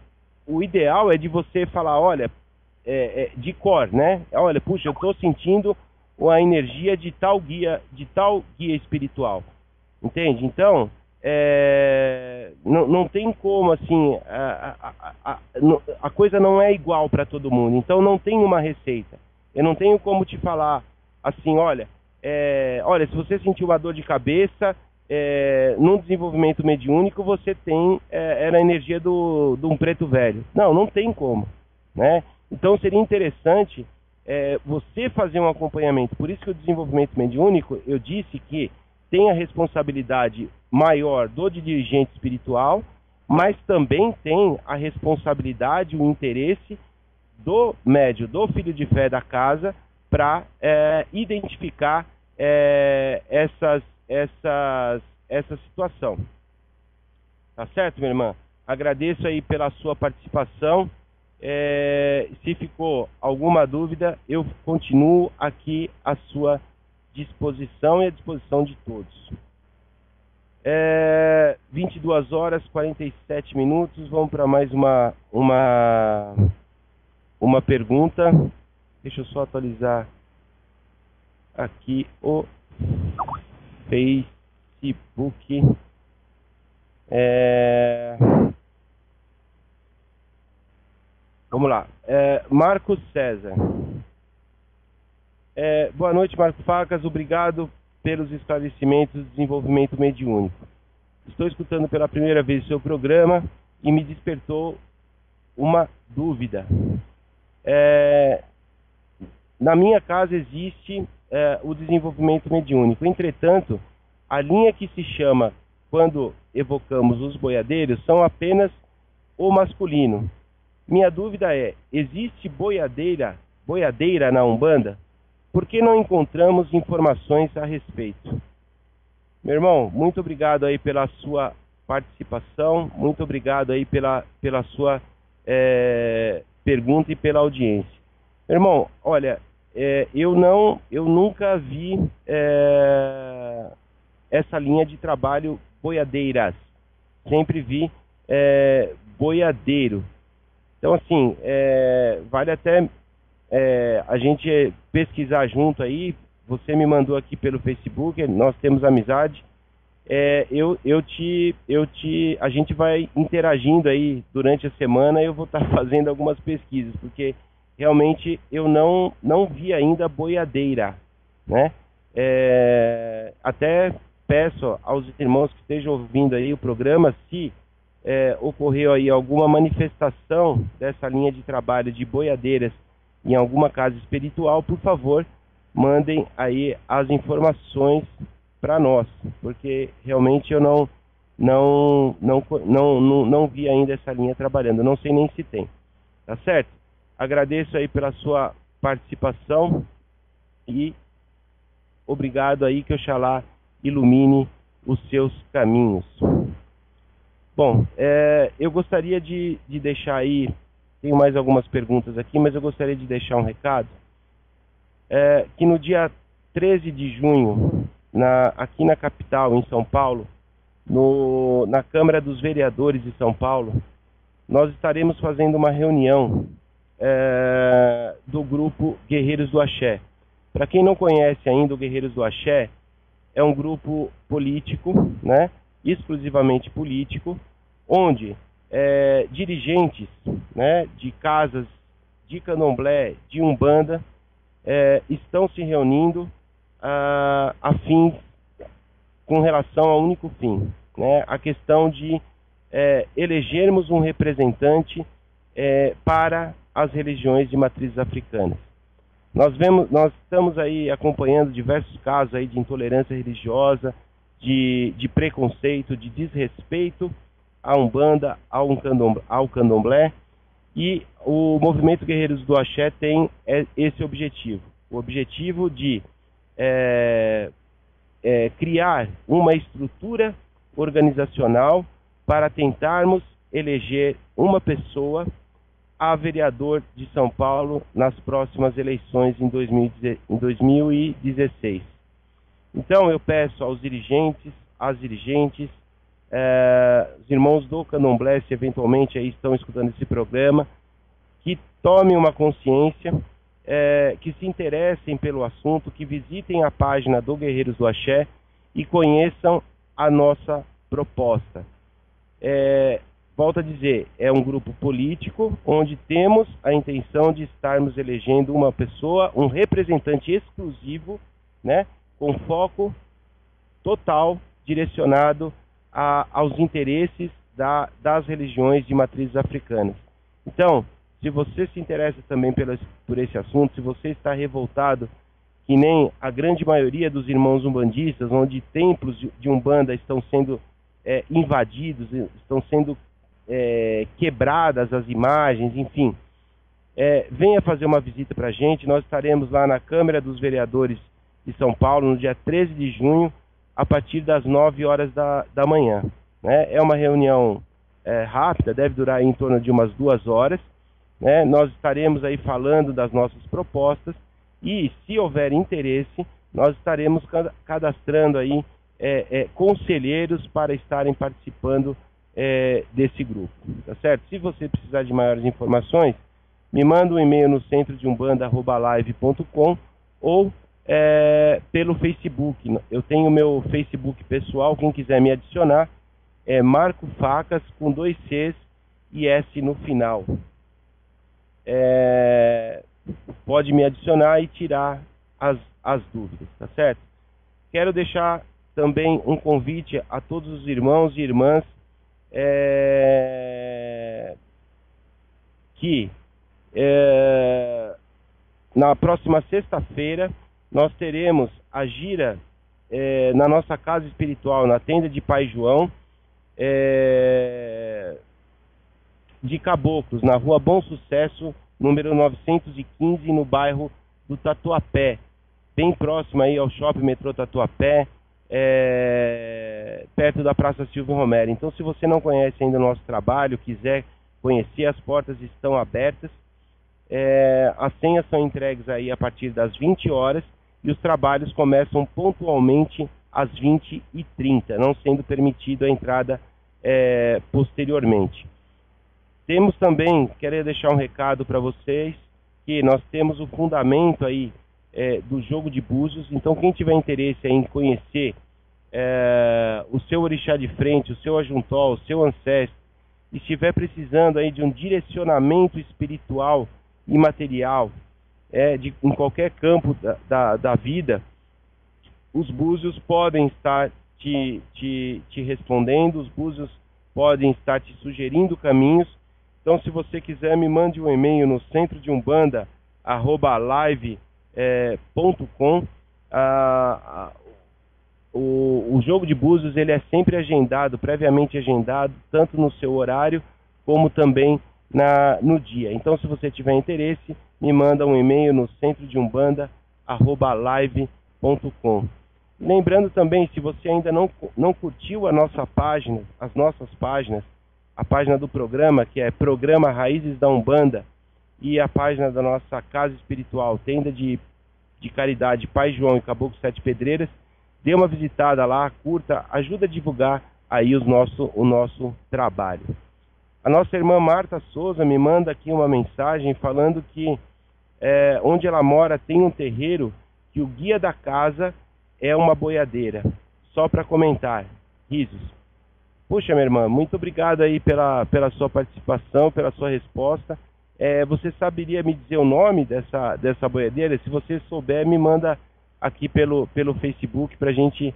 o ideal é de você falar, olha, de cor, né? Olha, puxa, eu estou sentindo a energia de tal guia espiritual. Entende? Então, não tem como, assim, a coisa não é igual para todo mundo. Então, não tem uma receita. Eu não tenho como te falar assim, olha, se você sentiu uma dor de cabeça, num desenvolvimento mediúnico, você tem era a energia de um preto velho. Não tem como, né? Então, seria interessante você fazer um acompanhamento. Por isso que o desenvolvimento mediúnico, eu disse que tem a responsabilidade maior do dirigente espiritual, mas também tem a responsabilidade, o interesse do médium, do filho de fé da casa, para identificar essa situação. Tá certo, minha irmã? Agradeço aí pela sua participação. Se ficou alguma dúvida, eu continuo aqui à sua disposição e à disposição de todos. 22 horas 47 minutos. Vamos para mais uma pergunta. Deixa eu só atualizar aqui o Facebook. Vamos lá. Marcos César. Boa noite, Marco Facas. Obrigado pelos esclarecimentos do desenvolvimento mediúnico. Estou escutando pela primeira vez o seu programa e me despertou uma dúvida. Na minha casa existe o desenvolvimento mediúnico. Entretanto, a linha que se chama, quando evocamos os boiadeiros, são apenas o masculino. Minha dúvida é, existe boiadeira na Umbanda? Por que não encontramos informações a respeito? Meu irmão, muito obrigado aí pela sua participação, muito obrigado aí pela sua pergunta e pela audiência. Meu irmão, olha, eu nunca vi essa linha de trabalho boiadeiras. Sempre vi boiadeiro. Então, assim, vale até a gente pesquisar junto aí. Você me mandou aqui pelo Facebook, nós temos amizade. A gente vai interagindo aí durante a semana. Eu vou estar fazendo algumas pesquisas, porque realmente eu não vi ainda boiadeira, né? Até peço aos irmãos que estejam ouvindo aí o programa, se ocorreu aí alguma manifestação dessa linha de trabalho de boiadeiras em alguma casa espiritual, por favor, mandem aí as informações para nós, porque realmente eu não vi ainda essa linha trabalhando, não sei nem se tem, tá certo? Agradeço aí pela sua participação e obrigado aí, que Oxalá ilumine os seus caminhos. Bom, eu gostaria de deixar aí, tenho mais algumas perguntas aqui, mas eu gostaria de deixar um recado, que no dia 13 de junho, aqui na capital, em São Paulo, na Câmara dos Vereadores de São Paulo, nós estaremos fazendo uma reunião do grupo Guerreiros do Axé. Para quem não conhece ainda o Guerreiros do Axé, é um grupo político, né, exclusivamente político, onde dirigentes, né, de casas de candomblé, de umbanda, estão se reunindo a fim, com relação ao único fim, né, a questão de elegermos um representante para as religiões de matrizes africanas. Nós estamos aí acompanhando diversos casos aí de intolerância religiosa, de preconceito, de desrespeito à Umbanda, ao Candomblé, e o movimento Guerreiros do Axé tem esse objetivo. O objetivo de criar uma estrutura organizacional para tentarmos eleger uma pessoa a vereador de São Paulo nas próximas eleições em 2016. Então eu peço aos dirigentes, às dirigentes, os irmãos do Candomblé, se eventualmente aí estão escutando esse programa, que tomem uma consciência, que se interessem pelo assunto, que visitem a página do Guerreiros do Axé e conheçam a nossa proposta. Volto a dizer, é um grupo político onde temos a intenção de estarmos elegendo uma pessoa, um representante exclusivo, né, com foco total direcionado aos interesses das religiões de matrizes africanas. Então, se você se interessa também por esse assunto, se você está revoltado, que nem a grande maioria dos irmãos umbandistas, onde templos de Umbanda estão sendo invadidos, estão sendo quebradas as imagens, enfim, venha fazer uma visita para a gente. Nós estaremos lá na Câmara dos Vereadores de São Paulo no dia 13 de junho, a partir das 9 horas da manhã. Né? É uma reunião rápida, deve durar em torno de umas 2 horas. Né? Nós estaremos aí falando das nossas propostas e, se houver interesse, nós estaremos cadastrando aí conselheiros para estarem participando desse grupo, tá certo? Se você precisar de maiores informações, me manda um e-mail no centrodeumbanda@live.com ou pelo Facebook. Eu tenho o meu Facebook pessoal, quem quiser me adicionar, é Marco Facas, com 2 Cs e S no final. Pode me adicionar e tirar as dúvidas, tá certo? Quero deixar também um convite a todos os irmãos e irmãs que na próxima sexta-feira nós teremos a gira na nossa casa espiritual, na tenda de Pai João, de Caboclos, na rua Bom Sucesso, número 915, no bairro do Tatuapé, bem próximo aí ao Shopping Metrô Tatuapé, perto da Praça Silvio Romero. Então, se você não conhece ainda o nosso trabalho, quiser conhecer, as portas estão abertas. As senhas são entregues aí a partir das 20 horas e os trabalhos começam pontualmente às 20h30, não sendo permitido a entrada posteriormente. Temos também, quero deixar um recado para vocês, que nós temos o fundamento aí do jogo de búzios. Então, quem tiver interesse em conhecer o seu orixá de frente, o seu ajuntó, o seu ancestro, e estiver precisando aí de um direcionamento espiritual e material em qualquer campo da vida, os búzios podem estar te respondendo, os búzios podem estar te sugerindo caminhos. Então, se você quiser, me mande um e-mail no centrodeumbanda@live.com. O jogo de búzios ele é sempre agendado, previamente agendado, tanto no seu horário como também no dia. Então, se você tiver interesse, me manda um e-mail no centrodeumbanda@live.com. Lembrando também, se você ainda não curtiu a nossa página, as nossas páginas, a página do programa, que é Programa Raízes da Umbanda, e a página da nossa casa espiritual, Tenda de de caridade Pai João e Caboclo Sete Pedreiras. Dê uma visitada lá, curta, ajuda a divulgar aí o nosso trabalho. A nossa irmã Marta Souza me manda aqui uma mensagem falando que onde ela mora tem um terreiro que o guia da casa é uma boiadeira. Só para comentar. Risos. Puxa, minha irmã, muito obrigado aí pela sua participação, pela sua resposta. Você saberia me dizer o nome dessa boiadeira? Se você souber, me manda aqui pelo Facebook para a gente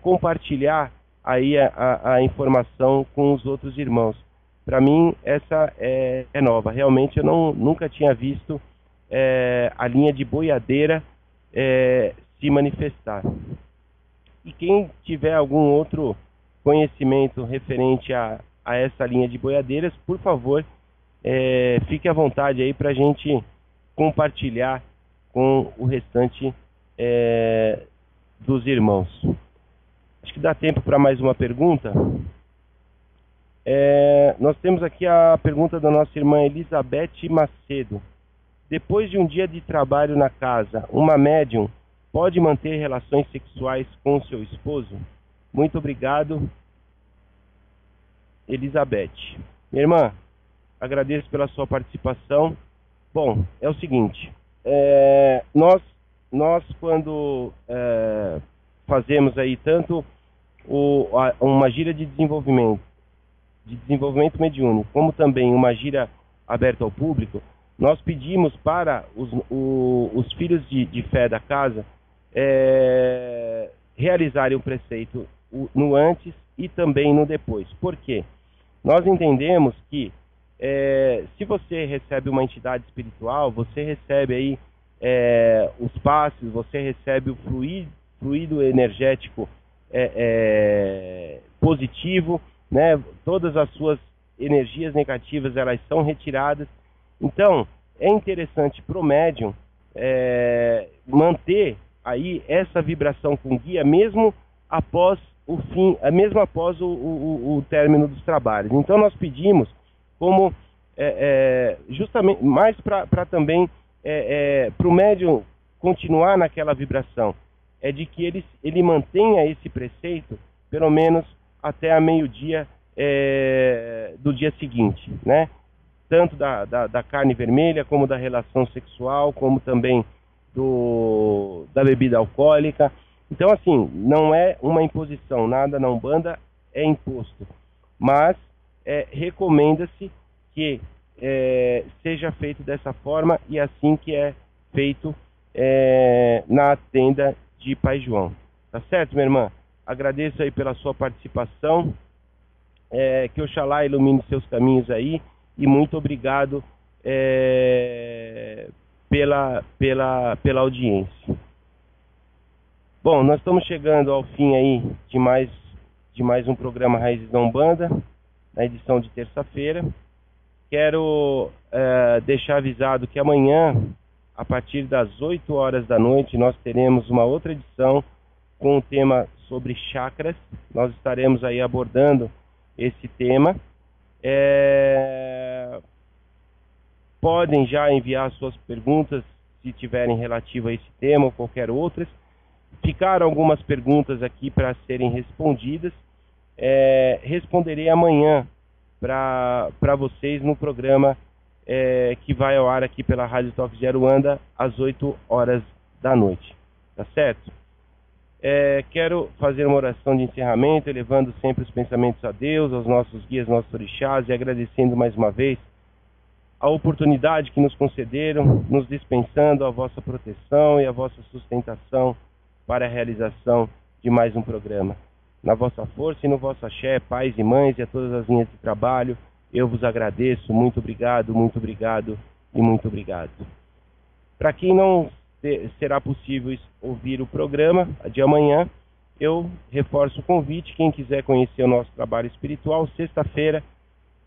compartilhar aí a informação com os outros irmãos. Para mim, essa é nova. Realmente, eu nunca tinha visto a linha de boiadeira se manifestar. E quem tiver algum outro conhecimento referente a essa linha de boiadeiras, por favor, fique à vontade aí para a gente compartilhar com o restante dos irmãos. Acho que dá tempo para mais uma pergunta. Nós temos aqui a pergunta da nossa irmã Elizabeth Macedo. Depois de um dia de trabalho na casa, uma médium pode manter relações sexuais com seu esposo? Muito obrigado, Elizabeth. Minha irmã, agradeço pela sua participação. Bom, é o seguinte, nós quando fazemos aí tanto uma gira de desenvolvimento mediúnico, como também uma gira aberta ao público, nós pedimos para os filhos de fé da casa realizarem o preceito no antes e também no depois. Por quê? Nós entendemos que se você recebe uma entidade espiritual, você recebe aí os passes, você recebe o fluido energético positivo, né? Todas as suas energias negativas elas são retiradas. Então, é interessante para o médium manter aí essa vibração com guia, mesmo após o fim, mesmo após o término dos trabalhos. Então, nós pedimos como justamente mais para também para o médium continuar naquela vibração, de que ele mantenha esse preceito pelo menos até a meio-dia do dia seguinte, né? Tanto da carne vermelha, como da relação sexual, como também da bebida alcoólica. Então, assim, não é uma imposição, nada na Umbanda é imposto, mas recomenda-se que seja feito dessa forma e assim que é feito na tenda de Pai João. Tá certo, minha irmã? Agradeço aí pela sua participação, que Oxalá ilumine seus caminhos aí, e muito obrigado pela audiência. Bom, nós estamos chegando ao fim aí de mais um programa Raízes da Umbanda, na edição de terça-feira. Quero deixar avisado que amanhã, a partir das 8 horas da noite, nós teremos uma outra edição com o tema sobre chakras. Nós estaremos aí abordando esse tema. Podem já enviar suas perguntas se tiverem relativo a esse tema ou qualquer outras. Ficaram algumas perguntas aqui para serem respondidas. Responderei amanhã para vocês no programa que vai ao ar aqui pela Rádio Toques de Aruanda às 8 horas da noite. Tá certo? Quero fazer uma oração de encerramento, elevando sempre os pensamentos a Deus, aos nossos guias, nossos orixás, e agradecendo mais uma vez a oportunidade que nos concederam, nos dispensando a vossa proteção e a vossa sustentação para a realização de mais um programa. Na vossa força e no vosso axé, pais e mães e a todas as linhas de trabalho, eu vos agradeço. Muito obrigado e muito obrigado. Para quem não será possível ouvir o programa de amanhã, eu reforço o convite. Quem quiser conhecer o nosso trabalho espiritual, sexta-feira,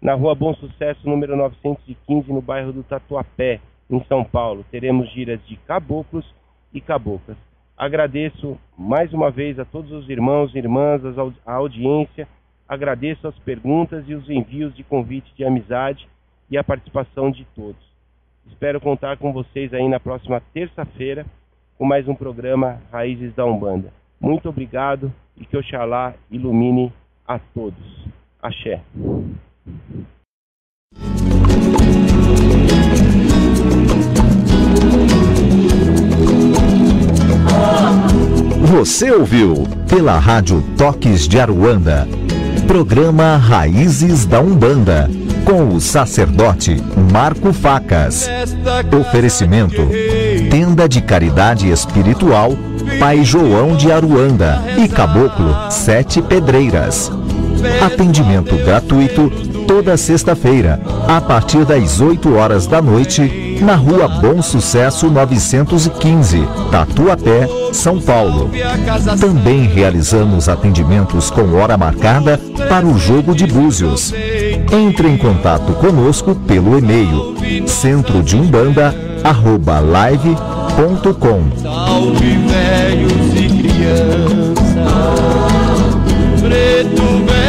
na Rua Bom Sucesso, número 915, no bairro do Tatuapé, em São Paulo, teremos giras de caboclos e caboclas. Agradeço mais uma vez a todos os irmãos e irmãs, a audiência, agradeço as perguntas e os envios de convite de amizade e a participação de todos. Espero contar com vocês aí na próxima terça-feira com mais um programa Raízes da Umbanda. Muito obrigado e que Oxalá ilumine a todos. Axé. Você ouviu pela Rádio Toques de Aruanda, programa Raízes da Umbanda, com o sacerdote Marco Facas. Oferecimento: Tenda de Caridade Espiritual Pai João de Aruanda e Caboclo 7 Pedreiras. Atendimento gratuito toda sexta-feira, a partir das 8 horas da noite, na Rua Bom Sucesso 915, Tatuapé, São Paulo. Também realizamos atendimentos com hora marcada para o jogo de búzios. Entre em contato conosco pelo e-mail centrodeumbanda@live.com. Salve velhos e crianças, preto velho.